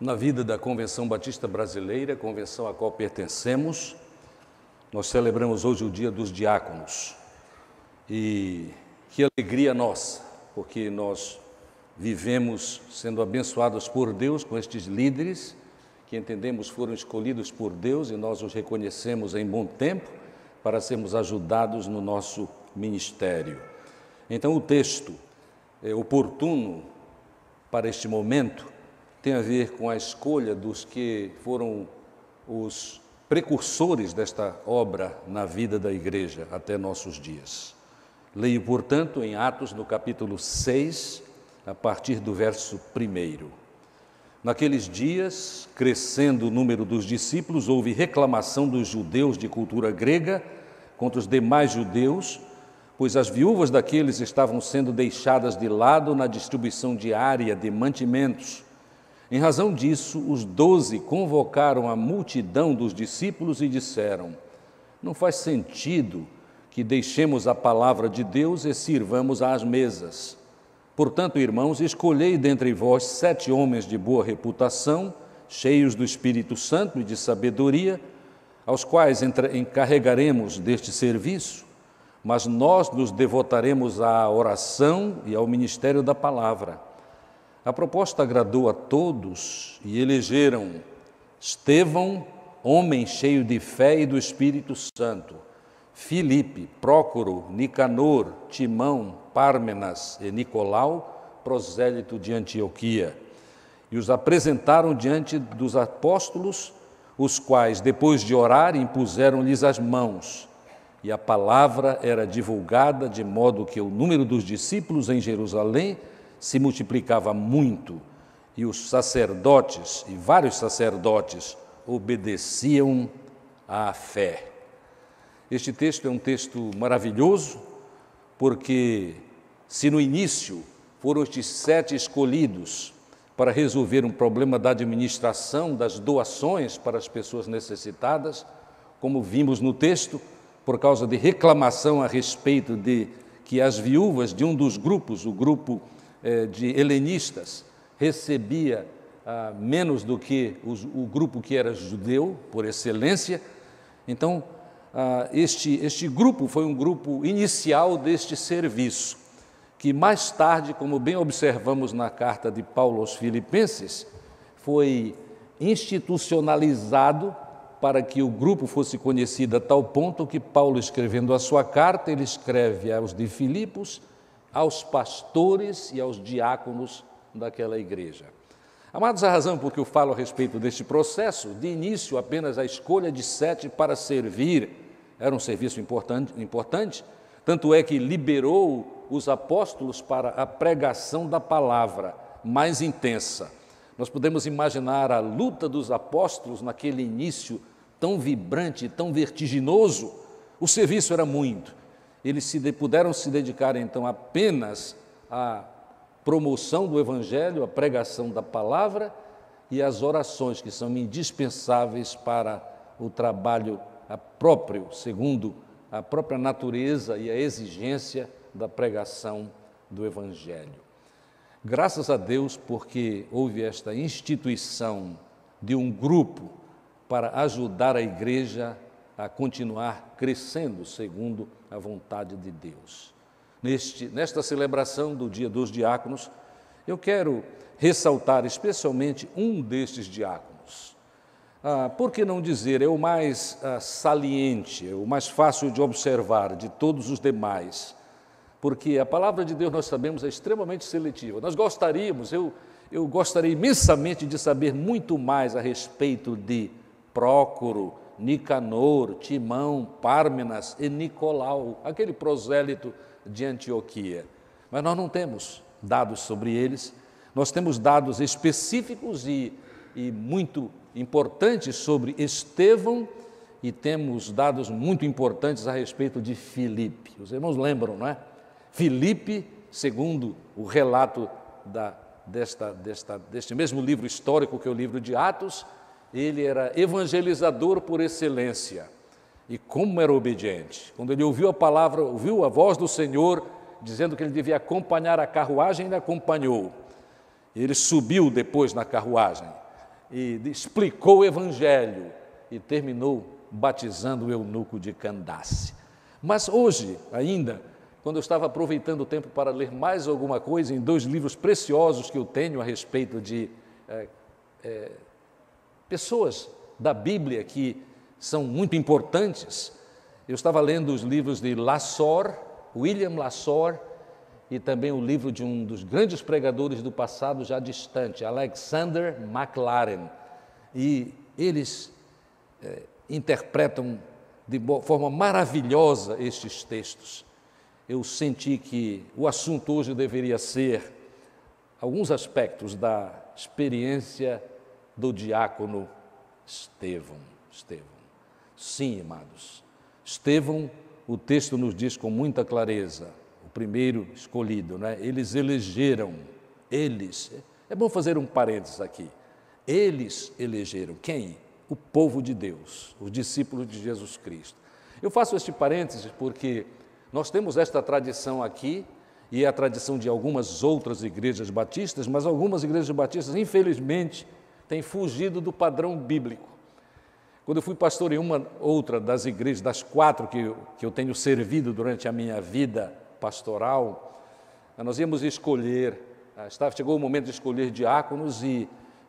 na vida da Convenção Batista Brasileira, convenção a qual pertencemos. Nós celebramos hoje o Dia dos Diáconos. E que alegria nossa, porque nós vivemos sendo abençoados por Deus com estes líderes, que entendemos foram escolhidos por Deus e nós os reconhecemos em bom tempo para sermos ajudados no nosso ministério. Então, o texto oportuno para este momento tem a ver com a escolha dos que foram os precursores desta obra na vida da igreja até nossos dias. Leio, portanto, em Atos, no capítulo 6, a partir do verso 1. Naqueles dias, crescendo o número dos discípulos, houve reclamação dos judeus de cultura grega contra os demais judeus, pois as viúvas daqueles estavam sendo deixadas de lado na distribuição diária de mantimentos. Em razão disso, os 12 convocaram a multidão dos discípulos e disseram: não faz sentido que deixemos a palavra de Deus e sirvamos às mesas. Portanto, irmãos, escolhei dentre vós 7 homens de boa reputação, cheios do Espírito Santo e de sabedoria, aos quais encarregaremos deste serviço, mas nós nos devotaremos à oração e ao ministério da palavra. A proposta agradou a todos e elegeram Estevão, homem cheio de fé e do Espírito Santo, Filipe, Prócoro, Nicanor, Timão, Pármenas e Nicolau, prosélito de Antioquia, e os apresentaram diante dos apóstolos, os quais, depois de orar, impuseram-lhes as mãos, e a palavra era divulgada de modo que o número dos discípulos em Jerusalém se multiplicava muito, e os sacerdotes, e vários sacerdotes, obedeciam à fé. Este texto é um texto maravilhoso, porque se no início foram estes 7 escolhidos para resolver um problema da administração das doações para as pessoas necessitadas, como vimos no texto, por causa de reclamação a respeito de que as viúvas de um dos grupos, o grupo de helenistas, recebia menos do que o grupo que era judeu, por excelência. Então, este grupo foi um grupo inicial deste serviço, que mais tarde, como bem observamos na carta de Paulo aos Filipenses, foi institucionalizado para que o grupo fosse conhecido a tal ponto que Paulo, escrevendo a sua carta, ele escreve aos de Filipos, aos pastores e aos diáconos daquela igreja. Amados, a razão por que eu falo a respeito deste processo, de início apenas a escolha de 7 para servir, era um serviço importante, tanto é que liberou os apóstolos para a pregação da palavra mais intensa. Nós podemos imaginar a luta dos apóstolos naquele início tão vibrante, tão vertiginoso. O serviço era muito. Eles puderam se dedicar, então, apenas à promoção do Evangelho, à pregação da palavra e às orações, que são indispensáveis para o trabalho próprio, segundo a própria natureza e a exigência da pregação do Evangelho. Graças a Deus, porque houve esta instituição de um grupo para ajudar a igreja a continuar crescendo segundo a vontade de Deus. Nesta celebração do Dia dos Diáconos, eu quero ressaltar especialmente um destes diáconos. Por que não dizer, é o mais saliente, é o mais fácil de observar de todos os demais, porque a palavra de Deus, nós sabemos, é extremamente seletiva. Nós gostaríamos, eu gostaria imensamente de saber muito mais a respeito de Prócoro, Nicanor, Timão, Pármenas e Nicolau, aquele prosélito de Antioquia. Mas nós não temos dados sobre eles, nós temos dados específicos e muito importantes sobre Estevão e temos dados muito importantes a respeito de Filipe. Os irmãos lembram, não é? Filipe, segundo o relato deste mesmo livro histórico que é o livro de Atos, ele era evangelizador por excelência. E como era obediente. Quando ele ouviu a palavra, ouviu a voz do Senhor, dizendo que ele devia acompanhar a carruagem, ele acompanhou. Ele subiu depois na carruagem. e explicou o Evangelho e terminou batizando o eunuco de Candace. Mas hoje, ainda, quando eu estava aproveitando o tempo para ler mais alguma coisa em 2 livros preciosos que eu tenho a respeito de pessoas da Bíblia que são muito importantes, eu estava lendo os livros de Lasor, William Lasor, e também o livro de um dos grandes pregadores do passado já distante, Alexander McLaren. E eles interpretam de forma maravilhosa estes textos. Eu senti que o assunto hoje deveria ser alguns aspectos da experiência do diácono Estevão. Sim, amados. Estevão, o texto nos diz com muita clareza, o primeiro escolhido, né? Eles elegeram, é bom fazer um parênteses aqui, eles elegeram, quem? O povo de Deus, os discípulos de Jesus Cristo. Eu faço este parênteses porque nós temos esta tradição aqui, e é a tradição de algumas outras igrejas batistas, mas algumas igrejas batistas, infelizmente, têm fugido do padrão bíblico. Quando eu fui pastor em uma outra das igrejas, das 4 que eu tenho servido durante a minha vida pastoral, nós íamos escolher, chegou o momento de escolher diáconos e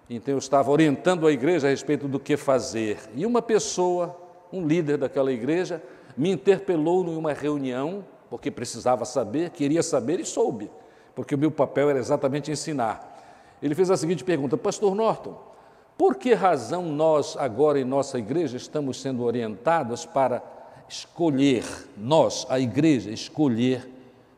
então eu estava orientando a igreja a respeito do que fazer. E uma pessoa, um líder daquela igreja, me interpelou em uma reunião, porque precisava saber, queria saber e soube, porque o meu papel era exatamente ensinar. Ele fez a seguinte pergunta: Pastor Norton, por que razão nós agora em nossa igreja estamos sendo orientados para escolher, nós, a igreja, escolher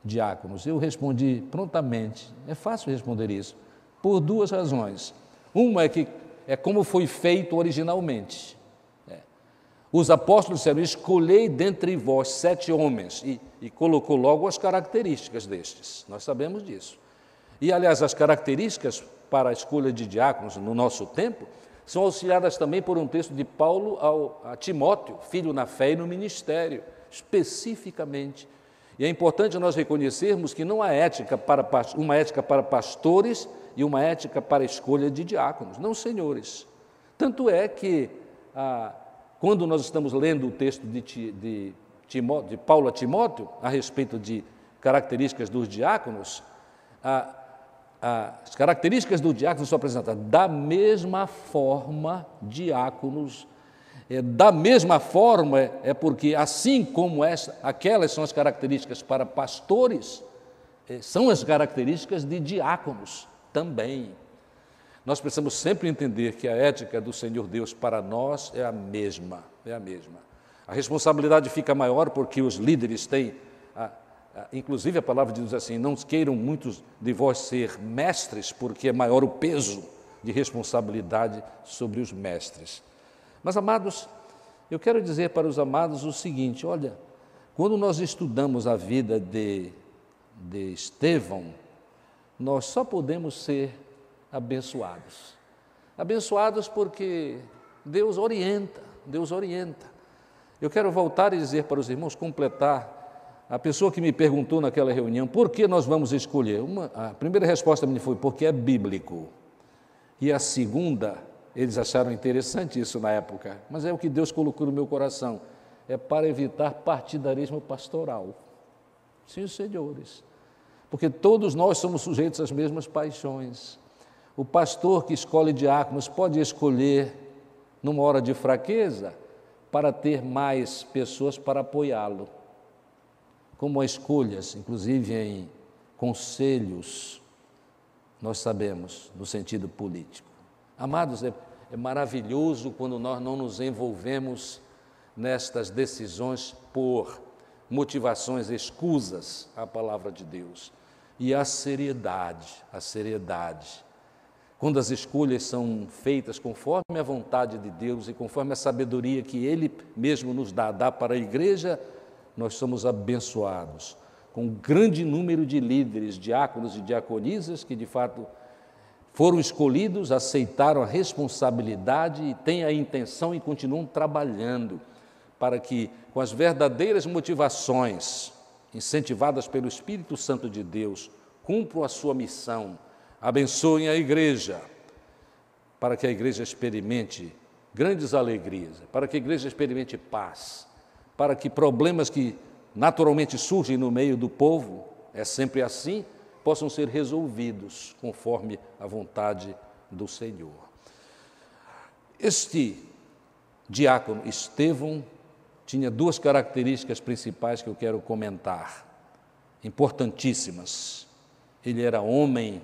diáconos? Eu respondi prontamente, é fácil responder isso, por 2 razões. Uma é que é como foi feito originalmente. Os apóstolos disseram: escolhei dentre vós 7 homens, e colocou logo as características destes, nós sabemos disso. E, aliás, as características para a escolha de diáconos no nosso tempo são auxiliadas também por um texto de Paulo a Timóteo, filho na fé e no ministério, especificamente. E é importante nós reconhecermos que não há uma ética para pastores e uma ética para a escolha de diáconos, não, senhores. Tanto é que, quando nós estamos lendo o texto de Paulo a Timóteo, a respeito de características dos diáconos, as características do diácono são apresentadas da mesma forma, diáconos, da mesma forma, porque assim como aquelas são as características para pastores, são as características de diáconos também. Nós precisamos sempre entender que a ética do Senhor Deus para nós é a mesma, A responsabilidade fica maior porque os líderes têm, inclusive a palavra diz assim: não queiram muitos de vós ser mestres, porque é maior o peso de responsabilidade sobre os mestres. Mas, amados, eu quero dizer para os amados o seguinte: olha, quando nós estudamos a vida de Estevão, nós só podemos ser abençoados. Abençoados porque Deus orienta. Eu quero voltar e dizer para os irmãos, completar, a pessoa que me perguntou naquela reunião, por que nós vamos escolher? A primeira resposta minha foi, porque é bíblico. E a segunda, eles acharam interessante isso na época, mas é o que Deus colocou no meu coração, é para evitar partidarismo pastoral. Sim, senhores, porque todos nós somos sujeitos às mesmas paixões. O pastor que escolhe diáconos pode escolher numa hora de fraqueza para ter mais pessoas para apoiá-lo, como as escolhas, inclusive em conselhos, nós sabemos, no sentido político. Amados, é maravilhoso quando nós não nos envolvemos nestas decisões por motivações escusas à palavra de Deus. E a seriedade, quando as escolhas são feitas conforme a vontade de Deus e conforme a sabedoria que Ele mesmo nos dá para a igreja, nós somos abençoados com um grande número de líderes, diáconos e diaconisas que de fato foram escolhidos, aceitaram a responsabilidade e têm a intenção e continuam trabalhando para que, com as verdadeiras motivações incentivadas pelo Espírito Santo de Deus, cumpram a sua missão, abençoem a igreja, para que a igreja experimente grandes alegrias, para que a igreja experimente paz, para que problemas que naturalmente surgem no meio do povo, é sempre assim, possam ser resolvidos conforme a vontade do Senhor. Este diácono Estevão tinha duas características principais que eu quero comentar, importantíssimas. Ele era homem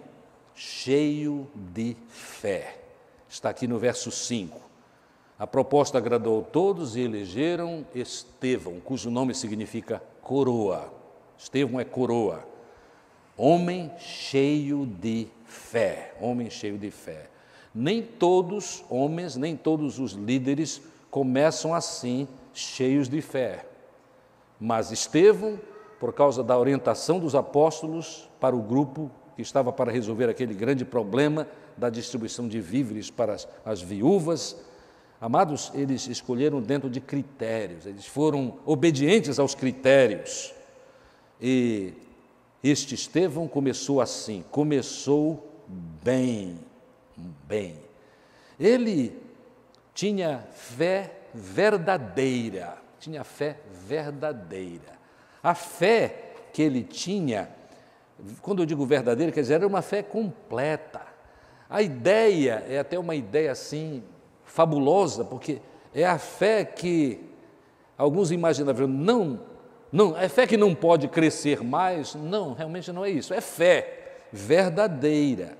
cheio de fé. Está aqui no verso 5. A proposta agradou a todos e elegeram Estevão, cujo nome significa coroa. Estevão é coroa. Homem cheio de fé, homem cheio de fé. Nem todos homens, nem todos os líderes começam assim, cheios de fé. Mas Estevão, por causa da orientação dos apóstolos para o grupo que estava para resolver aquele grande problema da distribuição de víveres para as viúvas, amados, eles escolheram dentro de critérios, eles foram obedientes aos critérios. E este Estevão começou assim, começou bem. Ele tinha fé verdadeira, A fé que ele tinha, quando eu digo verdadeira, quer dizer, era uma fé completa. A ideia é até uma ideia assim, fabulosa, porque é a fé que alguns imaginavam, não, é fé que não pode crescer mais. Não, realmente não é isso, é fé verdadeira.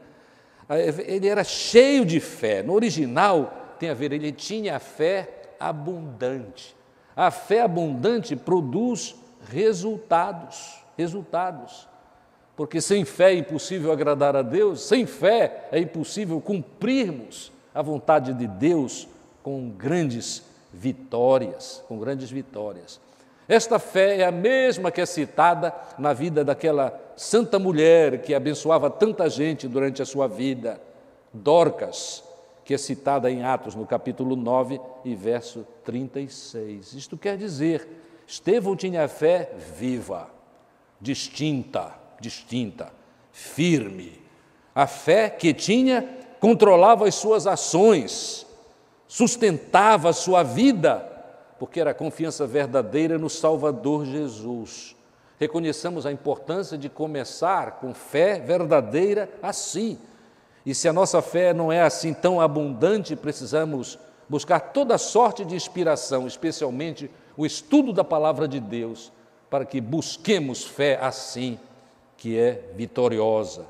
Ele era cheio de fé. No original tem a ver, ele tinha a fé abundante. A fé abundante produz resultados. Porque sem fé é impossível agradar a Deus, sem fé é impossível cumprirmos a vontade de Deus com grandes vitórias. Esta fé é a mesma que é citada na vida daquela santa mulher que abençoava tanta gente durante a sua vida, Dorcas, que é citada em Atos, no capítulo 9 e verso 36. Isto quer dizer, Estevão tinha a fé viva, distinta, firme. A fé que tinha controlava as suas ações, sustentava a sua vida, porque era a confiança verdadeira no Salvador Jesus. Reconheçamos a importância de começar com fé verdadeira assim. E se a nossa fé não é assim tão abundante, precisamos buscar toda sorte de inspiração, especialmente o estudo da Palavra de Deus, para que busquemos fé assim, que é vitoriosa.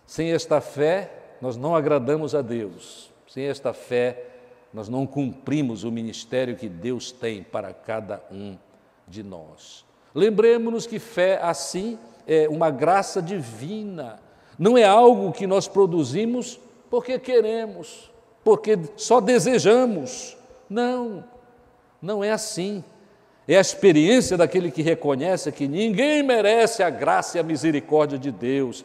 Sem esta fé, nós não agradamos a Deus. Sem esta fé, nós não cumprimos o ministério que Deus tem para cada um de nós. Lembremos-nos que fé assim é uma graça divina, não é algo que nós produzimos porque queremos, porque só desejamos. Não é assim. É a experiência daquele que reconhece que ninguém merece a graça e a misericórdia de Deus,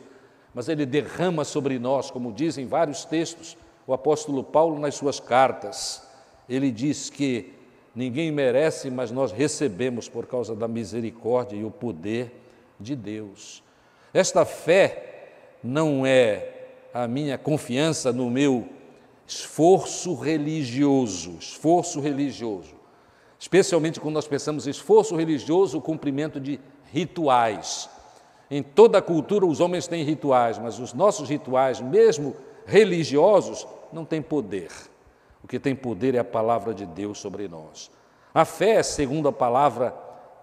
mas Ele derrama sobre nós, como dizem vários textos, o apóstolo Paulo nas suas cartas. Ele diz que ninguém merece, mas nós recebemos por causa da misericórdia e o poder de Deus. Esta fé não é a minha confiança no meu esforço religioso, especialmente quando nós pensamos em esforço religioso, o cumprimento de rituais. Em toda a cultura os homens têm rituais, mas os nossos rituais, mesmo religiosos, não têm poder. O que tem poder é a palavra de Deus sobre nós. A fé, segundo a palavra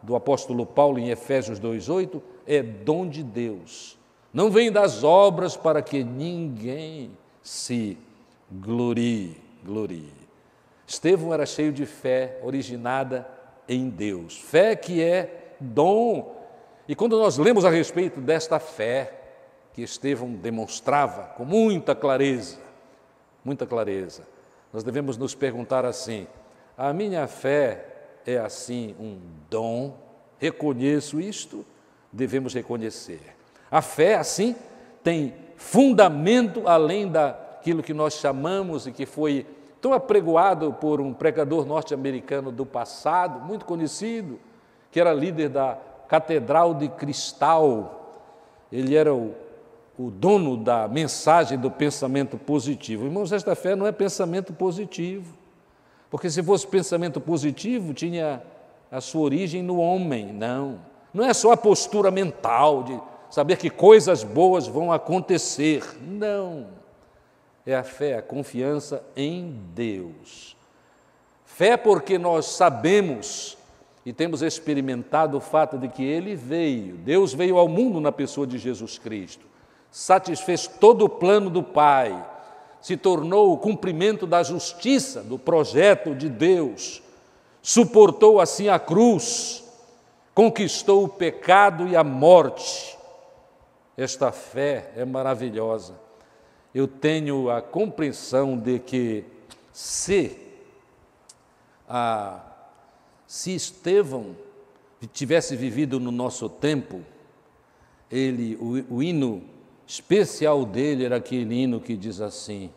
do apóstolo Paulo em Efésios 2,8, é dom de Deus. Não vem das obras para que ninguém se glorie. Estevão era cheio de fé originada em Deus, fé que é dom. E quando nós lemos a respeito desta fé que Estevão demonstrava com muita clareza, nós devemos nos perguntar assim: a minha fé é assim um dom? Reconheço isto? Devemos reconhecer. A fé, assim, tem fundamento além daquilo que nós chamamos e que foi tão apregoado por um pregador norte-americano do passado, muito conhecido, que era líder da Catedral de Cristal. Ele era o o dono da mensagem do pensamento positivo. Irmãos, esta fé não é pensamento positivo, porque se fosse pensamento positivo, tinha a sua origem no homem, não. Não é só a postura mental de saber que coisas boas vão acontecer, não. É a fé, a confiança em Deus. Fé porque nós sabemos e temos experimentado o fato de que Ele veio, Deus veio ao mundo na pessoa de Jesus Cristo, satisfez todo o plano do Pai, se tornou o cumprimento da justiça, do projeto de Deus, suportou assim a cruz, conquistou o pecado e a morte. Esta fé é maravilhosa. Eu tenho a compreensão de que se Estevão tivesse vivido no nosso tempo, o hino especial dele era aquele hino que diz assim: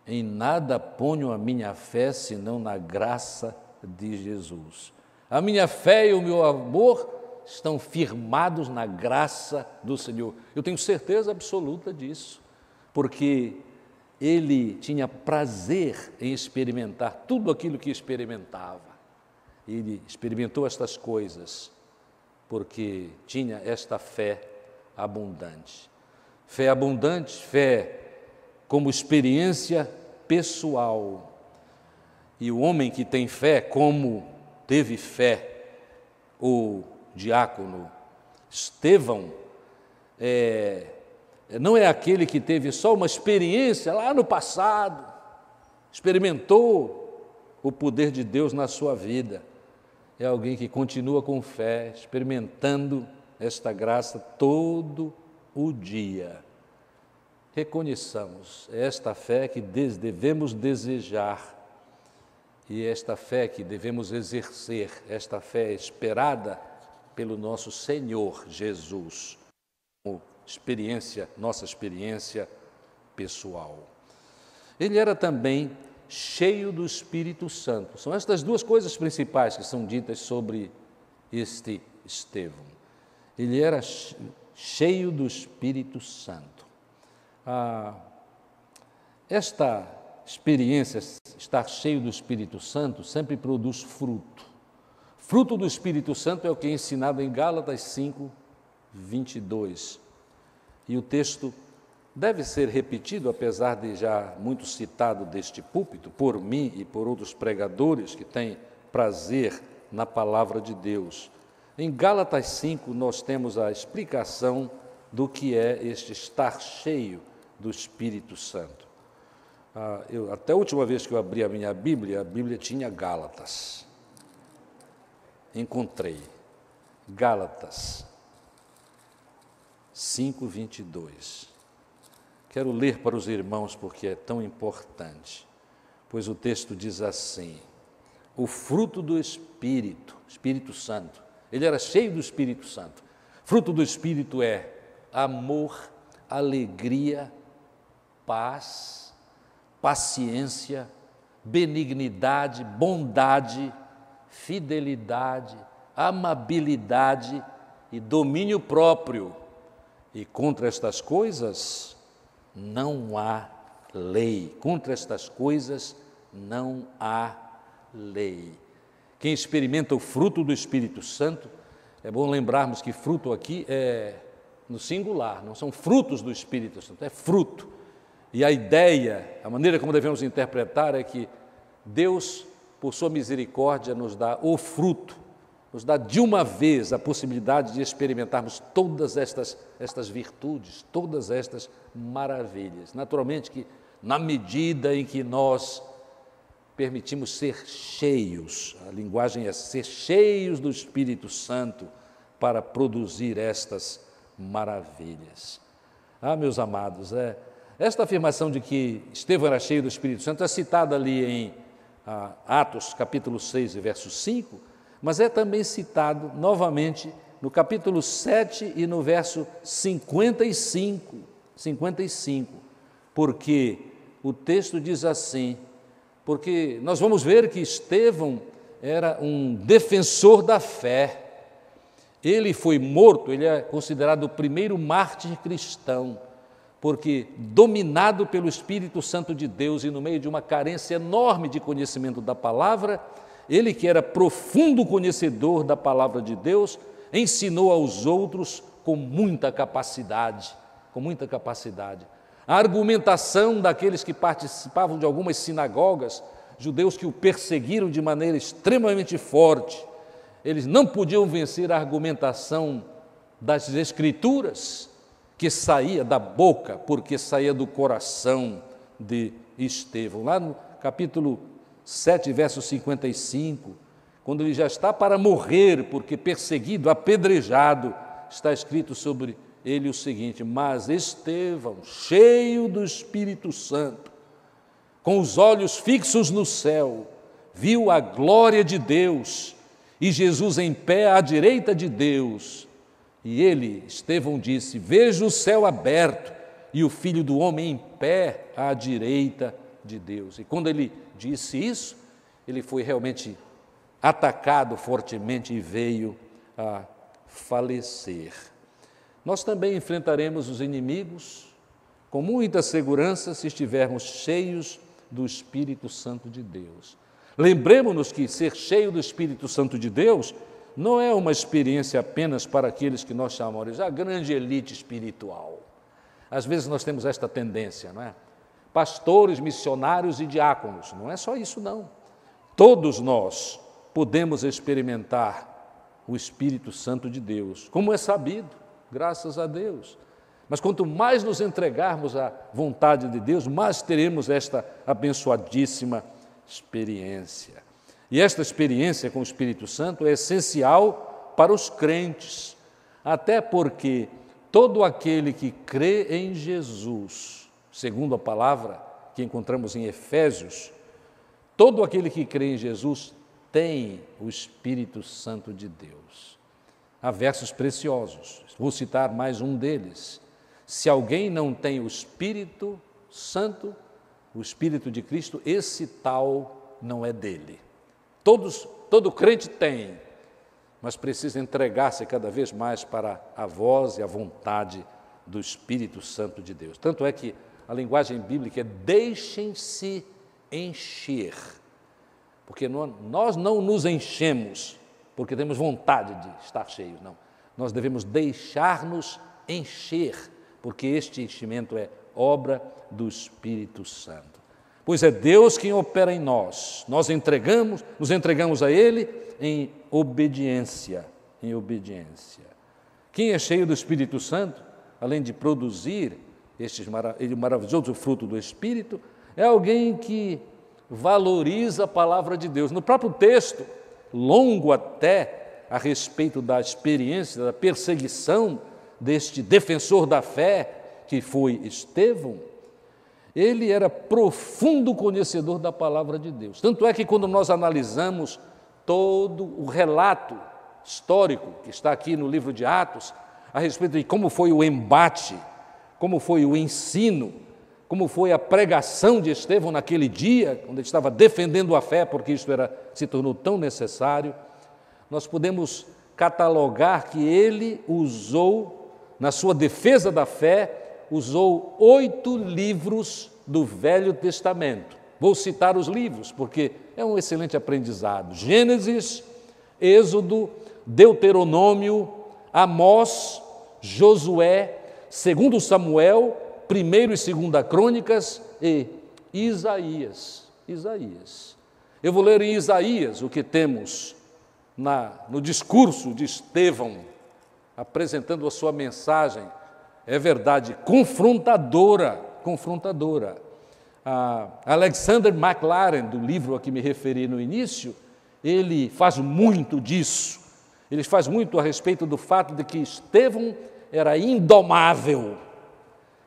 em nada ponho a minha fé senão na graça de Jesus. A minha fé e o meu amor estão firmados na graça do Senhor. Eu tenho certeza absoluta disso, porque ele tinha prazer em experimentar tudo aquilo que experimentava. Ele experimentou estas coisas porque tinha esta fé abundante. Fé abundante, fé como experiência pessoal. E o homem que tem fé, como teve fé o diácono Estevão, não é aquele que teve só uma experiência lá no passado, experimentou o poder de Deus na sua vida. É alguém que continua com fé, experimentando esta graça todo o dia. Reconheçamos esta fé que devemos desejar e esta fé que devemos exercer, esta fé esperada pelo nosso Senhor Jesus, como nossa experiência pessoal. Ele era também cheio do Espírito Santo. São estas duas coisas principais que são ditas sobre este Estevão. Ele era cheio do Espírito Santo. Esta experiência, estar cheio do Espírito Santo, sempre produz fruto. Fruto do Espírito Santo é o que é ensinado em Gálatas 5, 22. E o texto deve ser repetido, apesar de já muito citado deste púlpito, por mim e por outros pregadores que têm prazer na palavra de Deus. Em Gálatas 5, nós temos a explicação do que é este estar cheio do Espírito Santo. Até a última vez que eu abri a minha Bíblia, a Bíblia tinha Gálatas. Encontrei. Gálatas 5, 22. Quero ler para os irmãos porque é tão importante, pois o texto diz assim: o fruto do Espírito, Espírito Santo, ele era cheio do Espírito Santo. Fruto do Espírito é amor, alegria, paz, paciência, benignidade, bondade, fidelidade, amabilidade e domínio próprio. E contra estas coisas não há lei. Contra estas coisas não há lei. Quem experimenta o fruto do Espírito Santo, é bom lembrarmos que fruto aqui é no singular, não são frutos do Espírito Santo, é fruto. E a ideia, a maneira como devemos interpretar é que Deus, por sua misericórdia, nos dá o fruto, nos dá de uma vez a possibilidade de experimentarmos todas estas virtudes, todas estas maravilhas. Naturalmente que, na medida em que nós permitimos ser cheios, a linguagem é ser cheios do Espírito Santo para produzir estas maravilhas. Meus amados, esta afirmação de que Estevão era cheio do Espírito Santo é citada ali em Atos, capítulo 6, verso 5, mas é também citado novamente no capítulo 7 e no verso 55, porque o texto diz assim, porque nós vamos ver que Estevão era um defensor da fé. Ele foi morto, ele é considerado o primeiro mártir cristão. porque dominado pelo Espírito Santo de Deus e no meio de uma carência enorme de conhecimento da palavra, ele que era profundo conhecedor da palavra de Deus, ensinou aos outros com muita capacidade, A argumentação daqueles que participavam de algumas sinagogas, judeus que o perseguiram de maneira extremamente forte, eles não podiam vencer a argumentação das Escrituras, que saía da boca, porque saía do coração de Estevão. Lá no capítulo 7, verso 55, quando ele já está para morrer, porque perseguido, apedrejado, está escrito sobre ele o seguinte: mas Estevão, cheio do Espírito Santo, com os olhos fixos no céu, viu a glória de Deus e Jesus em pé à direita de Deus. E ele, Estevão, disse: vejo o céu aberto e o Filho do Homem em pé à direita de Deus. E quando ele disse isso, ele foi realmente atacado fortemente e veio a falecer. Nós também enfrentaremos os inimigos com muita segurança se estivermos cheios do Espírito Santo de Deus. Lembremos-nos que ser cheio do Espírito Santo de Deus não é uma experiência apenas para aqueles que nós chamamos de a grande elite espiritual. Às vezes nós temos esta tendência, não é? Pastores, missionários e diáconos, não é só isso não. Todos nós podemos experimentar o Espírito Santo de Deus, como é sabido, graças a Deus. Mas quanto mais nos entregarmos à vontade de Deus, mais teremos esta abençoadíssima experiência. E esta experiência com o Espírito Santo é essencial para os crentes, até porque todo aquele que crê em Jesus, segundo a palavra que encontramos em Efésios, todo aquele que crê em Jesus tem o Espírito Santo de Deus. Há versos preciosos, vou citar mais um deles. Se alguém não tem o Espírito Santo, o Espírito de Cristo, esse tal não é dele. Todo crente tem, mas precisa entregar-se cada vez mais para a voz e a vontade do Espírito Santo de Deus. Tanto é que a linguagem bíblica é deixem-se encher, porque nós não nos enchemos porque temos vontade de estar cheios, não. Nós devemos deixar-nos encher, porque este enchimento é obra do Espírito Santo. Pois é Deus quem opera em nós, nos entregamos a Ele em obediência, Quem é cheio do Espírito Santo, além de produzir este maravilhoso fruto do Espírito, é alguém que valoriza a palavra de Deus. No próprio texto, longo até a respeito da experiência, da perseguição deste defensor da fé, que foi Estevão, ele era profundo conhecedor da palavra de Deus. Tanto é que quando nós analisamos todo o relato histórico que está aqui no livro de Atos, a respeito de como foi o embate, como foi o ensino, como foi a pregação de Estevão naquele dia, quando ele estava defendendo a fé, porque isto se tornou tão necessário, nós podemos catalogar que ele usou, na sua defesa da fé, usou 8 livros do Velho Testamento. Vou citar os livros, porque é um excelente aprendizado. Gênesis, Êxodo, Deuteronômio, Amós, Josué, 2 Samuel, 1 e 2 Crônicas e Isaías. Eu vou ler em Isaías o que temos no discurso de Estevão, apresentando a sua mensagem. É verdade, confrontadora. Alexander MacLaren, do livro a que me referi no início, ele faz muito disso. Ele faz muito a respeito do fato de que Estevão era indomável.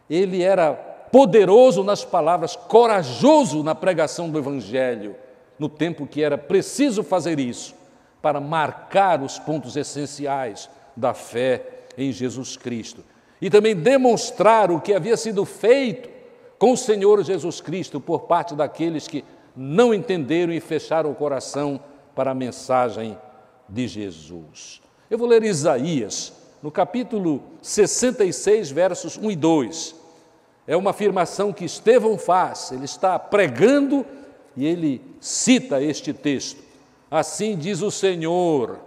Ele era poderoso nas palavras, corajoso na pregação do Evangelho, no tempo que era preciso fazer isso, para marcar os pontos essenciais da fé em Jesus Cristo. E também demonstrar o que havia sido feito com o Senhor Jesus Cristo por parte daqueles que não entenderam e fecharam o coração para a mensagem de Jesus. Eu vou ler Isaías, no capítulo 66, versos 1 e 2. É uma afirmação que Estevão faz, ele está pregando e ele cita este texto. Assim diz o Senhor: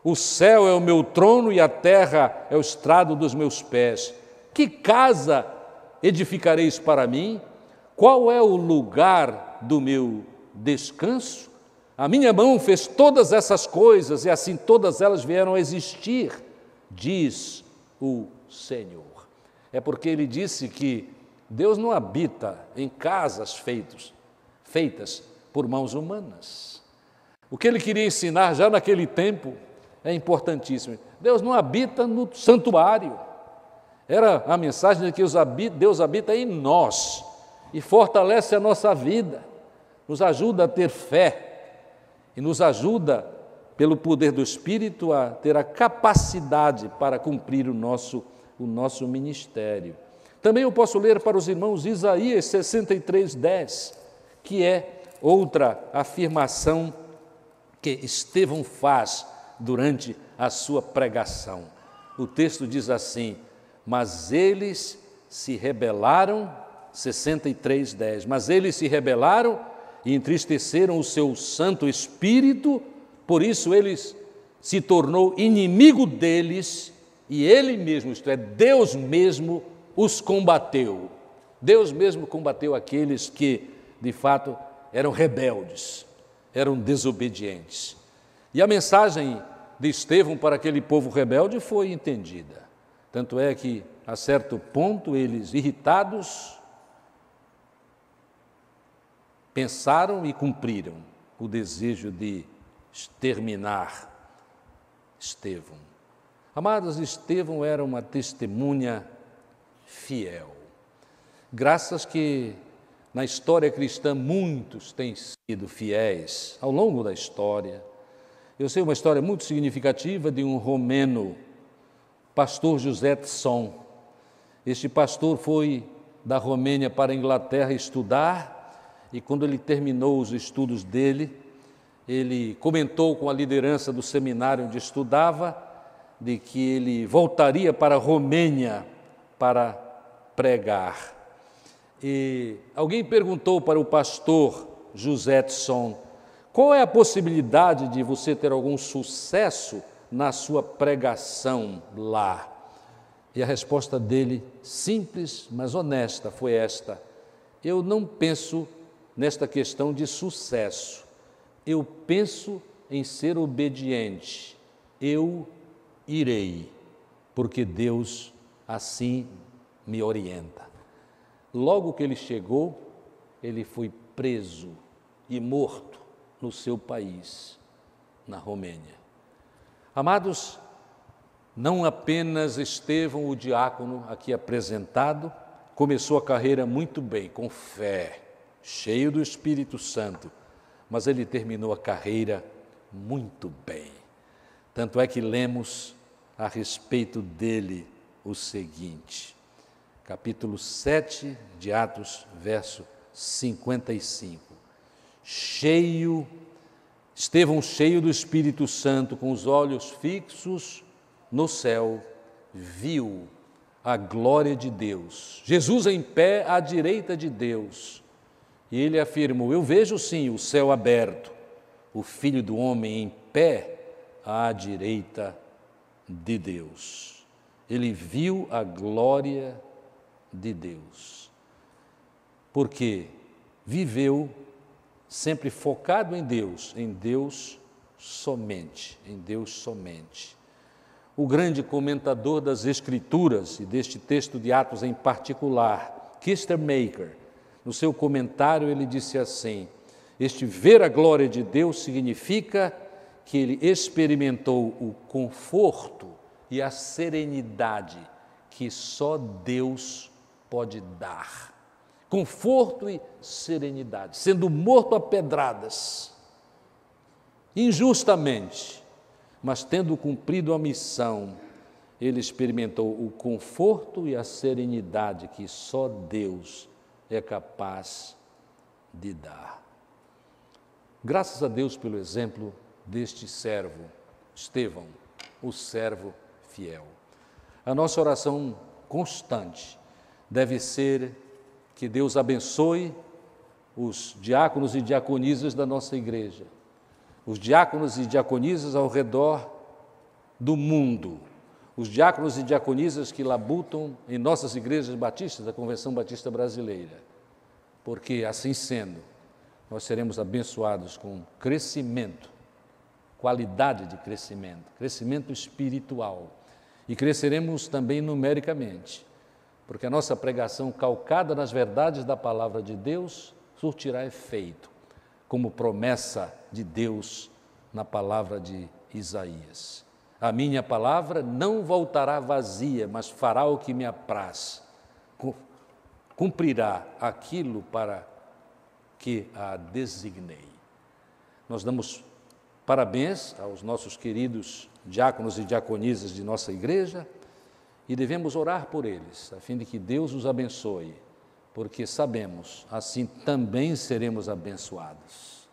o céu é o meu trono e a terra é o estrado dos meus pés. Que casa edificareis para mim? Qual é o lugar do meu descanso? A minha mão fez todas essas coisas e assim todas elas vieram a existir, diz o Senhor. É porque ele disse que Deus não habita em casas feitas por mãos humanas. O que ele queria ensinar já naquele tempo é importantíssimo. Deus não habita no santuário. Era a mensagem de que Deus habita em nós e fortalece a nossa vida, nos ajuda a ter fé e nos ajuda, pelo poder do Espírito, a ter a capacidade para cumprir o nosso ministério. Também eu posso ler para os irmãos Isaías 63:10, que é outra afirmação que Estevão faz durante a sua pregação. O texto diz assim: mas eles se rebelaram, 63:10, mas eles se rebelaram e entristeceram o seu Santo Espírito, por isso ele se tornou inimigo deles e ele mesmo, isto é, Deus mesmo, os combateu. Deus mesmo combateu aqueles que, de fato, eram rebeldes, eram desobedientes. E a mensagem de Estevão para aquele povo rebelde foi entendida. Tanto é que, a certo ponto, eles, irritados, pensaram e cumpriram o desejo de exterminar Estevão. Amados, Estevão era uma testemunha fiel. Graças que na história cristã muitos têm sido fiéis ao longo da história. Eu sei uma história muito significativa de um romeno, pastor José Tson. Este pastor foi da Romênia para a Inglaterra estudar e quando ele terminou os estudos dele, ele comentou com a liderança do seminário onde estudava de que ele voltaria para a Romênia para pregar. E alguém perguntou para o pastor José Tson: qual é a possibilidade de você ter algum sucesso na sua pregação lá? E a resposta dele, simples, mas honesta, foi esta: eu não penso nesta questão de sucesso, eu penso em ser obediente, eu irei, porque Deus assim me orienta. Logo que ele chegou, ele foi preso e morto no seu país, na Romênia. Amados, não apenas Estevão, o diácono aqui apresentado, começou a carreira muito bem, com fé, cheio do Espírito Santo, mas ele terminou a carreira muito bem. Tanto é que lemos a respeito dele o seguinte, capítulo 7 de Atos, verso 55. Estevão cheio do Espírito Santo, com os olhos fixos no céu, viu a glória de Deus, Jesus em pé à direita de Deus, e ele afirmou: eu vejo sim o céu aberto, o Filho do Homem em pé à direita de Deus. Ele viu a glória de Deus, porque viveu sempre focado em Deus somente, em Deus somente. O grande comentador das Escrituras, e deste texto de Atos em particular, Kistemaker, no seu comentário ele disse assim: este ver a glória de Deus significa que ele experimentou o conforto e a serenidade que só Deus pode dar. Conforto e serenidade, sendo morto a pedradas, injustamente, mas tendo cumprido a missão, ele experimentou o conforto e a serenidade que só Deus é capaz de dar. Graças a Deus pelo exemplo deste servo, Estevão, o servo fiel. A nossa oração constante deve ser que Deus abençoe os diáconos e diaconisas da nossa igreja, os diáconos e diaconisas ao redor do mundo, os diáconos e diaconisas que labutam em nossas igrejas batistas da Convenção Batista Brasileira, porque, assim sendo, nós seremos abençoados com crescimento, qualidade de crescimento, crescimento espiritual, e cresceremos também numericamente, porque a nossa pregação calcada nas verdades da Palavra de Deus surtirá efeito, como promessa de Deus na palavra de Isaías. A minha palavra não voltará vazia, mas fará o que me apraz, cumprirá aquilo para que a designei. Nós damos parabéns aos nossos queridos diáconos e diaconisas de nossa igreja e devemos orar por eles, a fim de que Deus os abençoe, porque sabemos, assim também seremos abençoados.